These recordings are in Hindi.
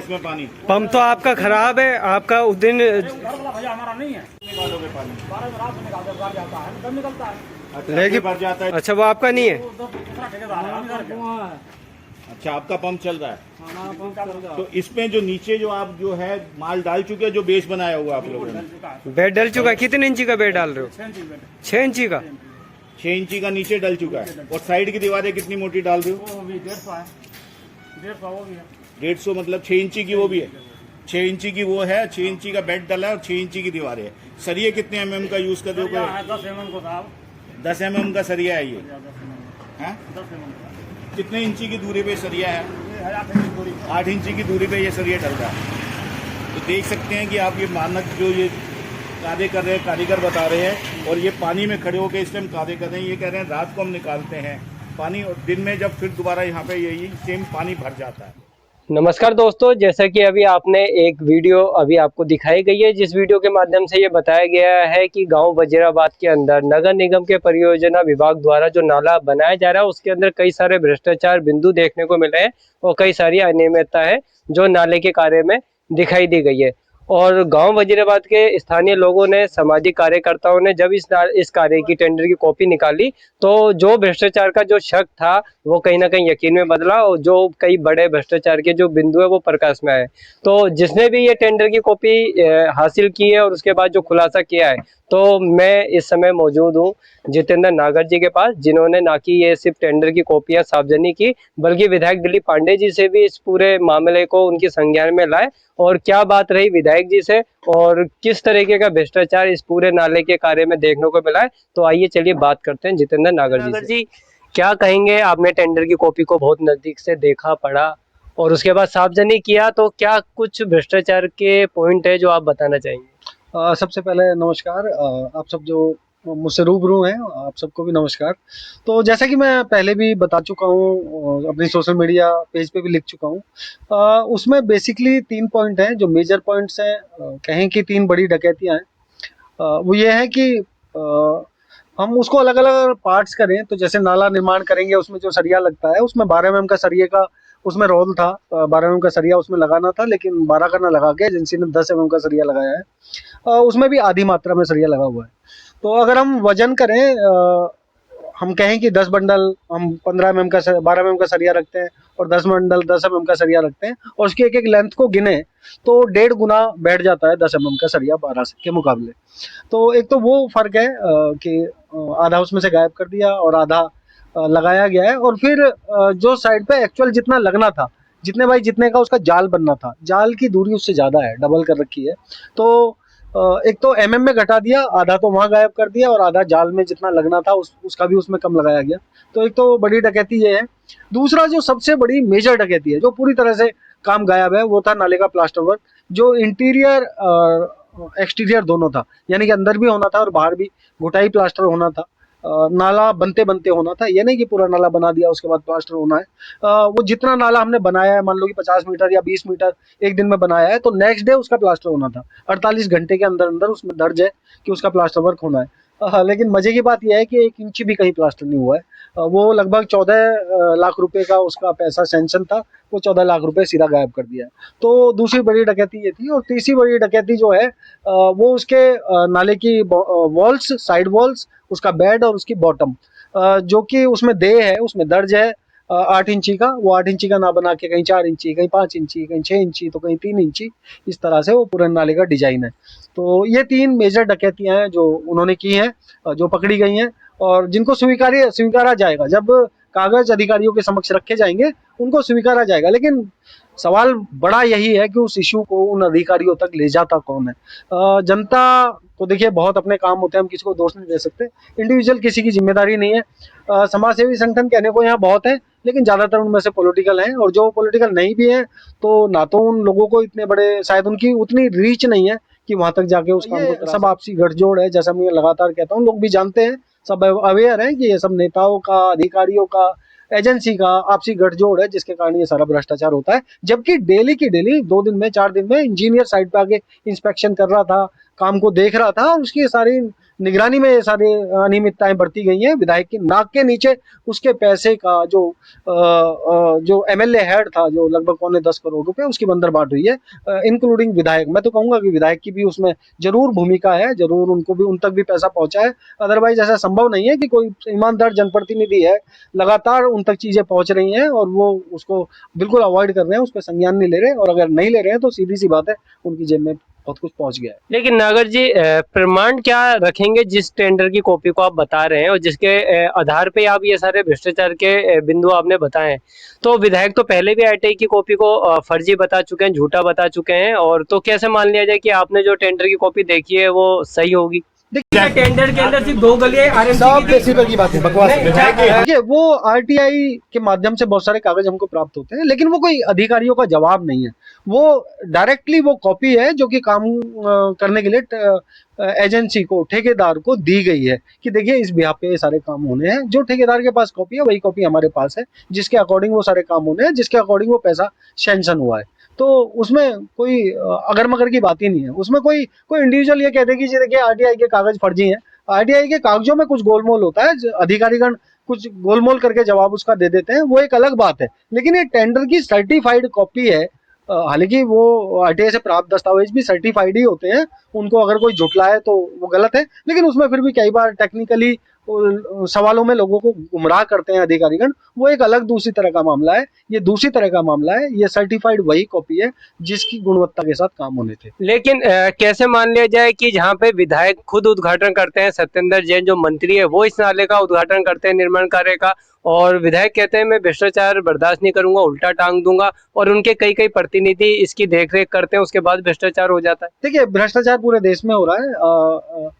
इसमें पानी? पंप तो आपका खराब है, आपका उस दिन भैया हमारा नहीं है। निकालोगे पानी? रात में निकालते जाता है, कब निकलता है। लेकिन भर जाता है। अच्छा, वो आपका नहीं है? दूसरा ठेकेदार है, हम इधर के। अच्छा, आपका पंप चल रहा है। तो इसमें जो नीचे जो आप जो है माल डाल चुके हैं, जो बेस बनाया हुआ आप लोगों ने? बेड डल चुका है। कितने इंची का बेड डाल रहे हो? 6 इंची का। 6 इंची का नीचे डल चुका है। और साइड की दीवारें कितनी मोटी डाल रहे हो? वो भी 150 है, 150 वो भी है। 150 मतलब 6 इंची की वो भी है। 6 इंची की वो है, 6 इंची का बेड डला है और 6 इंची की दीवारें है। सरिये कितने mm का यूज कर रहे हो? 10 mm को साहब। 10 mm का सरिया है ये? 10 mm का। कितने इंची की दूरी पे सरिया है? 8 इंची की दूरी पे ये सरिया डल रहा है। तो देख सकते हैं कि आप ये मानक जो ये कार्य कर रहे हैं, कारीगर बता रहे हैं, और ये पानी में खड़े होकर इस टाइम कार्य कर रहे हैं। ये कह रहे हैं रात को हम निकालते हैं पानी, और दिन में जब फिर दोबारा यहाँ पे यही सेम पानी भर जाता है। नमस्कार दोस्तों, जैसा कि अभी आपने एक वीडियो अभी आपको दिखाई गई है, जिस वीडियो के माध्यम से ये बताया गया है कि गांव वजीराबाद के अंदर नगर निगम के परियोजना विभाग द्वारा जो नाला बनाया जा रहा है उसके अंदर कई सारे भ्रष्टाचार बिंदु देखने को मिले हैं और कई सारी अनियमितता है जो नाले के कार्य में दिखाई दी गई है। और गांव वजीराबाद के स्थानीय लोगों ने, सामाजिक कार्यकर्ताओं ने जब इस कार्य की टेंडर की कॉपी निकाली तो जो भ्रष्टाचार का जो शक था वो कहीं ना कहीं यकीन में बदला और जो कई बड़े भ्रष्टाचार के जो बिंदु है वो प्रकाश में आए। तो जिसने भी ये टेंडर की कॉपी हासिल की है और उसके बाद जो खुलासा किया है, तो मैं इस समय मौजूद हूँ जितेंद्र नागर जी के पास, जिन्होंने ना कि ये सिर्फ टेंडर की कॉपियां सार्वजनिक की बल्कि विधायक दिलीप पांडे जी से भी इस पूरे मामले को उनके संज्ञान में लाए और क्या बात रही विधायक जी से और किस तरीके का भ्रष्टाचार इस पूरे नाले के कार्य में देखने को मिला है। तो आइए चलिए बात करते हैं जितेंद्र नागर जी। क्या कहेंगे, आपने टेंडर की कॉपी को बहुत नजदीक से देखा, पढ़ा और उसके बाद सार्वजनिक किया, तो क्या कुछ भ्रष्टाचार के पॉइंट है जो आप बताना चाहेंगे? सबसे पहले नमस्कार। आप सब जो मुझसे रूबरू हैं आप सबको भी नमस्कार। तो जैसा कि मैं पहले भी बता चुका हूँ, अपनी सोशल मीडिया पेज पे भी लिख चुका हूँ, उसमें बेसिकली 3 पॉइंट हैं जो मेजर पॉइंट्स हैं। कहें कि 3 बड़ी डकैतियाँ हैं। वो ये है कि हम उसको अलग अलग पार्ट्स करें तो जैसे नाला निर्माण करेंगे उसमें जो सरिया लगता है उसमें 12 mm का सरिये का उसमें रोल था, 12 mm का सरिया उसमें लगाना था, लेकिन 12 का ना लगा के एजेंसी ने 10 mm का सरिया लगाया है। उसमें भी आधी मात्रा में सरिया लगा हुआ है। तो अगर हम वजन करें, हम कहें कि 10 बंडल हम 15 mm का 12 mm का सरिया रखते हैं और 10 बंडल 10 mm का सरिया रखते हैं और उसकी एक एक लेंथ को गिने तो 1.5 गुना बैठ जाता है 10 mm का सरिया 12 के मुकाबले। तो एक तो वो फर्क है कि आधा उसमें से गायब कर दिया और आधा लगाया गया है। और फिर जो साइड पे एक्चुअल जितना लगना था, जितने बाई जितने का उसका जाल बनना था, जाल की दूरी उससे ज़्यादा है, डबल कर रखी है। तो एक तो mm में घटा दिया, आधा तो वहाँ गायब कर दिया और आधा जाल में जितना लगना था उसका भी उसमें कम लगाया गया। तो एक तो बड़ी डकैती ये है। दूसरा जो सबसे बड़ी मेजर डकैती है जो पूरी तरह से काम गायब है वो था नाले का प्लास्टर वर्क, जो इंटीरियर एक्सटीरियर दोनों था, यानी कि अंदर भी होना था और बाहर भी घुटाई प्लास्टर होना था। नाला बनते बनते होना था, ये नहीं कि पूरा नाला बना दिया उसके बाद प्लास्टर होना है। वो जितना नाला हमने बनाया है, मान लो कि 50 मीटर या 20 मीटर एक दिन में बनाया है, तो नेक्स्ट डे उसका प्लास्टर होना था। 48 घंटे के अंदर अंदर उसमें दर्ज है कि उसका प्लास्टर वर्क होना है। लेकिन मजे की बात यह है कि 1 इंच भी कहीं प्लास्टर नहीं हुआ है। वो लगभग 14 लाख रुपए का उसका पैसा सैंक्शन था, वो 14 लाख रुपए सीधा गायब कर दिया है। तो दूसरी बड़ी डकैती ये थी। और तीसरी बड़ी डकैती जो है वो उसके नाले की वॉल्स, साइड वॉल्स, उसका बेड और उसकी बॉटम, जो कि उसमें दे है, उसमें दर्ज है 8 इंची का। वो 8 इंची का ना बना के कहीं 4 इंची, कहीं 5 इंची, कहीं 6 इंची, तो कहीं 3 इंची, इस तरह से वो पूरे नाले का डिजाइन है। तो ये 3 मेजर डकैतियां हैं जो उन्होंने की हैं, जो पकड़ी गई हैं और जिनको स्वीकारा जाएगा। जब कागज अधिकारियों के समक्ष रखे जाएंगे उनको स्वीकारा जाएगा। लेकिन सवाल बड़ा यही है कि उस इश्यू को उन अधिकारियों तक ले जाता कौन है। जनता को देखिए बहुत अपने काम होते हैं, हम किसी को दोष नहीं दे सकते, इंडिविजुअल किसी की जिम्मेदारी नहीं है। समाजसेवी संगठन कहने को यहाँ बहुत है, लेकिन ज्यादातर उनमें से पॉलिटिकल हैं, और जो पॉलिटिकल नहीं भी हैं तो ना तो उन लोगों को इतने बड़े, शायद उनकी उतनी रीच नहीं है कि वहां तक जाके उस काम को। सब आपसी गठजोड़ है, जैसा मैं लगातार कहता हूँ, लोग भी जानते हैं, सब अवेयर हैं कि ये सब नेताओं का, अधिकारियों का, एजेंसी का आपसी गठजोड़ है जिसके कारण ये सारा भ्रष्टाचार होता है। जबकि डेली की डेली 2 दिन में 4 दिन में इंजीनियर साइड पे आके इंस्पेक्शन कर रहा था, काम को देख रहा था और उसकी सारी निगरानी में ये सारी अनियमितताएं बरती गई हैं। विधायक की नाक के नीचे उसके पैसे का जो एमएलए हेड था, जो लगभग 9.25 करोड़ रुपए, उसकी बंदरबाट हुई है, इंक्लूडिंग विधायक। मैं तो कहूंगा कि विधायक की भी उसमें जरूर भूमिका है, जरूर उनको भी, उन तक भी पैसा पहुंचा है। अदरवाइज ऐसा संभव नहीं है कि कोई ईमानदार जनप्रतिनिधि है, लगातार उन तक चीजें पहुंच रही हैं और वो उसको बिल्कुल अवॉइड कर रहे हैं, उस पर संज्ञान नहीं ले रहे, और अगर नहीं ले रहे हैं तो सीधी सी बात है उनकी जेब में बहुत कुछ पहुंच गया है। लेकिन नागर जी, प्रमाण क्या रखेंगे जिस टेंडर की कॉपी को आप बता रहे हैं और जिसके आधार पे आप ये सारे भ्रष्टाचार के बिंदु आपने बताए हैं? तो विधायक तो पहले भी आरटीआई की कॉपी को फर्जी बता चुके हैं, झूठा बता चुके हैं, और तो कैसे मान लिया जाए कि आपने जो टेंडर की कॉपी देखी है वो सही होगी? देखिए, टेंडर के अंदर सिर्फ 2 गलियां आरएमसी की बात है, बकवास है। देखिए, वो आरटीआई के माध्यम से बहुत सारे कागज हमको प्राप्त होते हैं, लेकिन वो कोई अधिकारियों का जवाब नहीं है। वो डायरेक्टली वो कॉपी है जो कि काम करने के लिए एजेंसी को, ठेकेदार को दी गई है कि देखिए इस बिहाफ पे ये सारे काम होने हैं। जो ठेकेदार के पास कॉपी है वही कॉपी हमारे पास है, जिसके अकॉर्डिंग वो सारे काम होने हैं, जिसके अकॉर्डिंग वो पैसा सैंक्शन हुआ है। तो उसमें कोई अगर मगर की बात ही नहीं है। उसमें कोई इंडिविजुअल ये कह दे कि जी देखिए आरटीआई के कागज फर्जी हैं। आरटीआई के कागजों में कुछ गोलमोल होता है, अधिकारीगण कुछ गोलमोल करके जवाब उसका दे देते हैं, वो एक अलग बात है। लेकिन ये टेंडर की सर्टिफाइड कॉपी है। हालांकि वो आरटीआई से प्राप्त दस्तावेज भी सर्टिफाइड ही होते हैं, उनको अगर कोई झुटलाए तो वो गलत है, लेकिन उसमें फिर भी कई बार टेक्निकली सवालों में लोगों को गुमराह करते हैं अधिकारीगण, वो एक अलग दूसरी तरह का मामला है। ये दूसरी तरह का मामला है, ये सर्टिफाइड वही कॉपी है जिसकी गुणवत्ता के साथ काम होने थे। लेकिन कैसे मान लिया जाए कि जहाँ पे विधायक खुद उद्घाटन करते हैं, सत्येंद्र जैन जो मंत्री है वो इस नाले का उद्घाटन करते हैं, निर्माण कार्य का, और विधायक कहते हैं मैं भ्रष्टाचार बर्दाश्त नहीं करूंगा, उल्टा टांग दूंगा, और उनके कई प्रतिनिधि इसकी देखरेख करते हैं, उसके बाद भ्रष्टाचार हो जाता है? देखिए, भ्रष्टाचार पूरे देश में हो रहा है।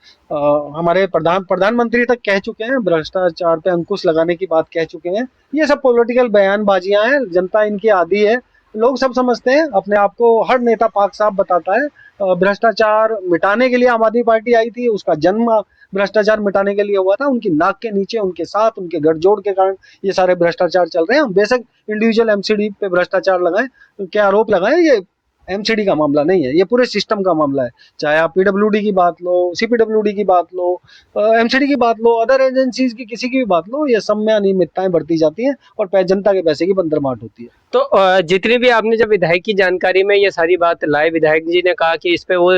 हमारे प्रधानमंत्री तक कह चुके हैं, भ्रष्टाचार पे अंकुश लगाने की बात कह चुके हैं। ये सब पॉलिटिकल बयानबाजियां हैं, जनता इनकी आदी है, लोग सब समझते हैं, अपने आप को हर नेता पाक साफ बताता है। भ्रष्टाचार मिटाने के लिए आम आदमी पार्टी आई थी, उसका जन्म भ्रष्टाचार मिटाने के लिए हुआ था। उनकी नाक के नीचे, उनके साथ, उनके गठजोड़ के कारण ये सारे भ्रष्टाचार चल रहे हैं। हम बेशक इंडिविजुअल एमसीडी पे भ्रष्टाचार लगाएं, क्या आरोप लगाएं, ये एमसीडी का मामला नहीं है, ये पूरे सिस्टम का मामला है। चाहे आप पीडब्ल्यूडी की बात लो, सीपीडब्ल्यूडी की बात लो, एमसीडी की बात लो, अदर एजेंसीज की किसी की भी बात लो, ये सब में अनियमितताएं बढ़ती जाती हैं और जनता के पैसे की बंदरबाट होती है। तो जितनी भी आपने जब विधायक की जानकारी में ये सारी बात लाई, विधायक जी ने कहा कि इस पे वो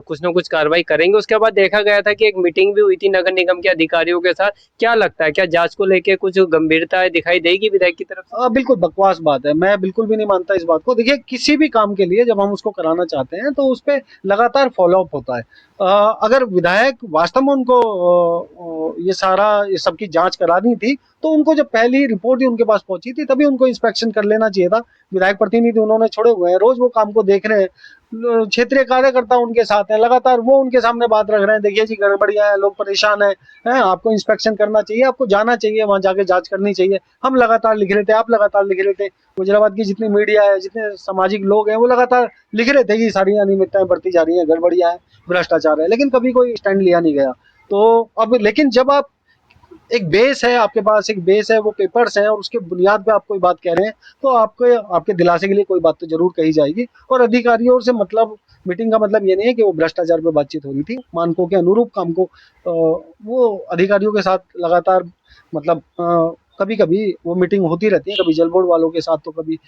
कुछ ना कुछ कार्रवाई करेंगे, उसके बाद देखा गया था कि एक मीटिंग भी हुई थी नगर निगम के अधिकारियों के साथ। क्या लगता है, क्या जांच को लेके कुछ गंभीरता दिखाई देगी विधायक की तरफ से? बिल्कुल बकवास बात है, मैं बिल्कुल भी नहीं मानता इस बात को। देखिए, किसी भी काम के लिए जब हम उसको कराना चाहते हैं तो उस पर लगातार फॉलोअप होता है। अगर विधायक वास्तव में उनको ये सबकी जांच करानी थी तो उनको जब पहली रिपोर्ट ही उनके पास पहुंची थी तभी उनको इंस्पेक्शन कर लेना चाहिए था। विधायक प्रतिनिधि उन्होंने छोड़े हुए हैं, रोज वो काम को देख रहे हैं, क्षेत्रीय कार्यकर्ता उनके साथ हैं, लगातार वो उनके सामने बात रख रहे हैं, देखिए जी गड़बड़ियां है, लोग परेशान हैं, आपको इंस्पेक्शन करना चाहिए, आपको जाना चाहिए, वहां जाके जांच करनी चाहिए। हम लगातार लिख रहे थे, आप लगातार लिख रहे थे, गुजराबाद की जितनी मीडिया है, जितने सामाजिक लोग हैं, वो लगातार लिख रहे थे कि सारी अनियमितताएं बढ़ती जा रही हैं, गड़बड़ियां हैं, भ्रष्टाचार है, लेकिन कभी कोई स्टैंड लिया नहीं गया। तो अब लेकिन जब आप एक बेस है, आपके पास एक बेस है, वो पेपर्स हैं, और उसके बुनियाद पे आप कोई बात कह रहे हैं तो आपके दिलासे के लिए कोई बात तो जरूर कही जाएगी। और अधिकारियों से मतलब, मीटिंग का मतलब ये नहीं है कि वो भ्रष्टाचार पे बातचीत हो रही थी। मानकों के अनुरूप काम को वो अधिकारियों के साथ लगातार मतलब कभी कभी वो मीटिंग होती रहती है, कभी जल बोर्ड वालों के साथ तो कभी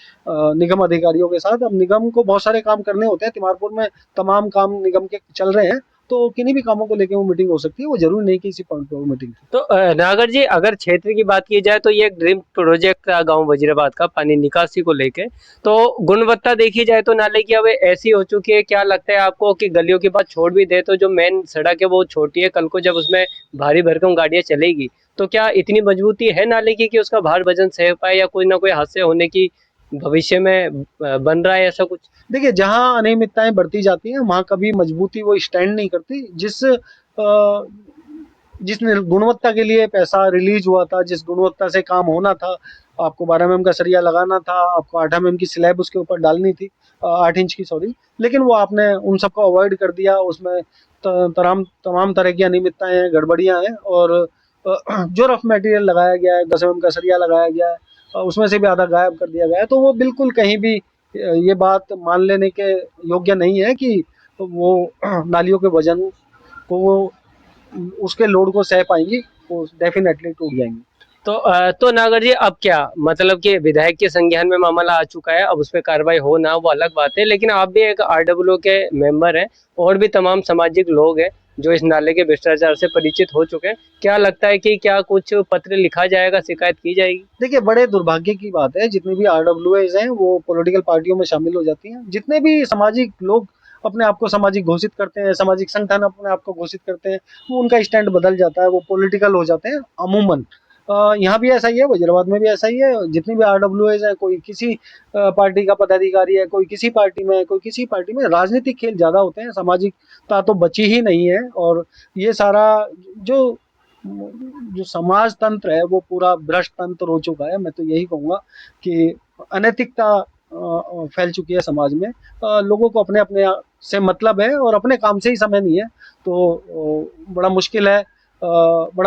निगम अधिकारियों के साथ। अब निगम को बहुत सारे काम करने होते हैं, तिमारपुर में तमाम काम निगम के चल रहे हैं, तो किन्हीं भी कामों को लेकर वो मीटिंग हो सकती है, वो जरूरी नहीं कि इसी पॉइंट पे वो मीटिंग। तो नागर जी, अगर क्षेत्र की बात की जाए तो ये एक ड्रीम प्रोजेक्ट था गांव वजीराबाद का पानी निकासी को लेके। तो गुणवत्ता देखी जाए तो नाले की अब ऐसी हो चुकी है, क्या लगता है आपको कि गलियों की बात छोड़ भी दे तो जो मेन सड़क है वो छोटी है, कल को जब उसमें भारी भरकम गाड़ियां चलेगी तो क्या इतनी मजबूती है नाले की कि उसका भार वजन सह पाए, या कोई ना कोई हादसे होने की भविष्य में बन रहा है ऐसा कुछ? देखिए, जहां अनियमितताएं बढ़ती जाती हैं वहां कभी मजबूती वो स्टैंड नहीं करती। जिस गुणवत्ता के लिए पैसा रिलीज हुआ था, जिस गुणवत्ता से काम होना था, आपको 12 mm का सरिया लगाना था, आपको 8 mm की स्लैब उसके ऊपर डालनी थी, 8 इंच की, सॉरी, लेकिन वो आपने उन सबको अवॉइड कर दिया। उसमें तमाम तरह की अनियमितताएं हैं, गड़बड़ियां हैं, और जो रफ मटेरियल लगाया गया है, 10 mm का सरिया लगाया गया है, उसमें से भी आधा गायब कर दिया गया है। तो वो बिल्कुल कहीं भी ये बात मान लेने के योग्य नहीं है कि वो नालियों के वजन को वो उसके लोड को सह पाएंगी, वो डेफिनेटली टूट जाएंगी। तो नागर जी, अब क्या मतलब कि विधायक के संज्ञान में मामला आ चुका है, अब उस पर कार्रवाई हो ना वो अलग बात है, लेकिन आप भी एक आरडब्ल्यू के मेंबर हैं और भी तमाम सामाजिक लोग हैं जो इस नाले के भ्रष्टाचार से परिचित हो चुके हैं। क्या लगता है कि क्या कुछ पत्र लिखा जाएगा, शिकायत की जाएगी? देखिए, बड़े दुर्भाग्य की बात है, जितनी भी आरडब्ल्यूएज हैं वो पॉलिटिकल पार्टियों में शामिल हो जाती हैं। जितने भी सामाजिक लोग अपने आप को सामाजिक घोषित करते हैं, सामाजिक संगठन अपने आप को घोषित करते हैं, वो उनका स्टैंड बदल जाता है, वो पॉलिटिकल हो जाते हैं अमूमन। यहाँ भी ऐसा ही है, वजीराबाद में भी ऐसा ही है। जितनी भी आरडब्ल्यूएज है, कोई किसी पार्टी का पदाधिकारी है, कोई किसी पार्टी में, कोई किसी पार्टी में, राजनीतिक खेल ज्यादा होते हैं, सामाजिकता तो बची ही नहीं है। और ये सारा जो जो समाज तंत्र है वो पूरा भ्रष्ट तंत्र हो चुका है। मैं तो यही कहूंगा कि अनैतिकता फैल चुकी है समाज में। लोगों को अपने अपने से मतलब है और अपने काम से ही समय नहीं है, तो बड़ा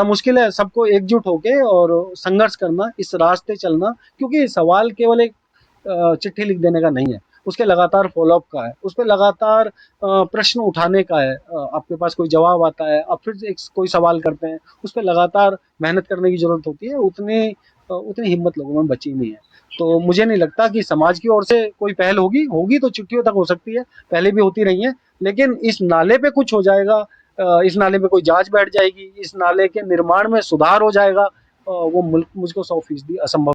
मुश्किल है सबको एकजुट होके और संघर्ष करना, इस रास्ते चलना। क्योंकि सवाल केवल एक चिट्ठी लिख देने का नहीं है, उसके लगातार फॉलोअप का है, उस पर लगातार प्रश्न उठाने का है। आपके पास कोई जवाब आता है, आप फिर एक कोई सवाल करते हैं, उस पर लगातार मेहनत करने की जरूरत होती है। उतनी हिम्मत लोगों में बची नहीं है। तो मुझे नहीं लगता कि समाज की ओर से कोई पहल होगी तो चिट्ठियों तक हो सकती है, पहले भी होती रही है। लेकिन इस नाले पे कुछ हो जाएगा, इस नाले पे कोई जांच बैठ जाएगी, इस नाले के निर्माण में सुधार हो जाएगा, वो मुझको 100% असंभव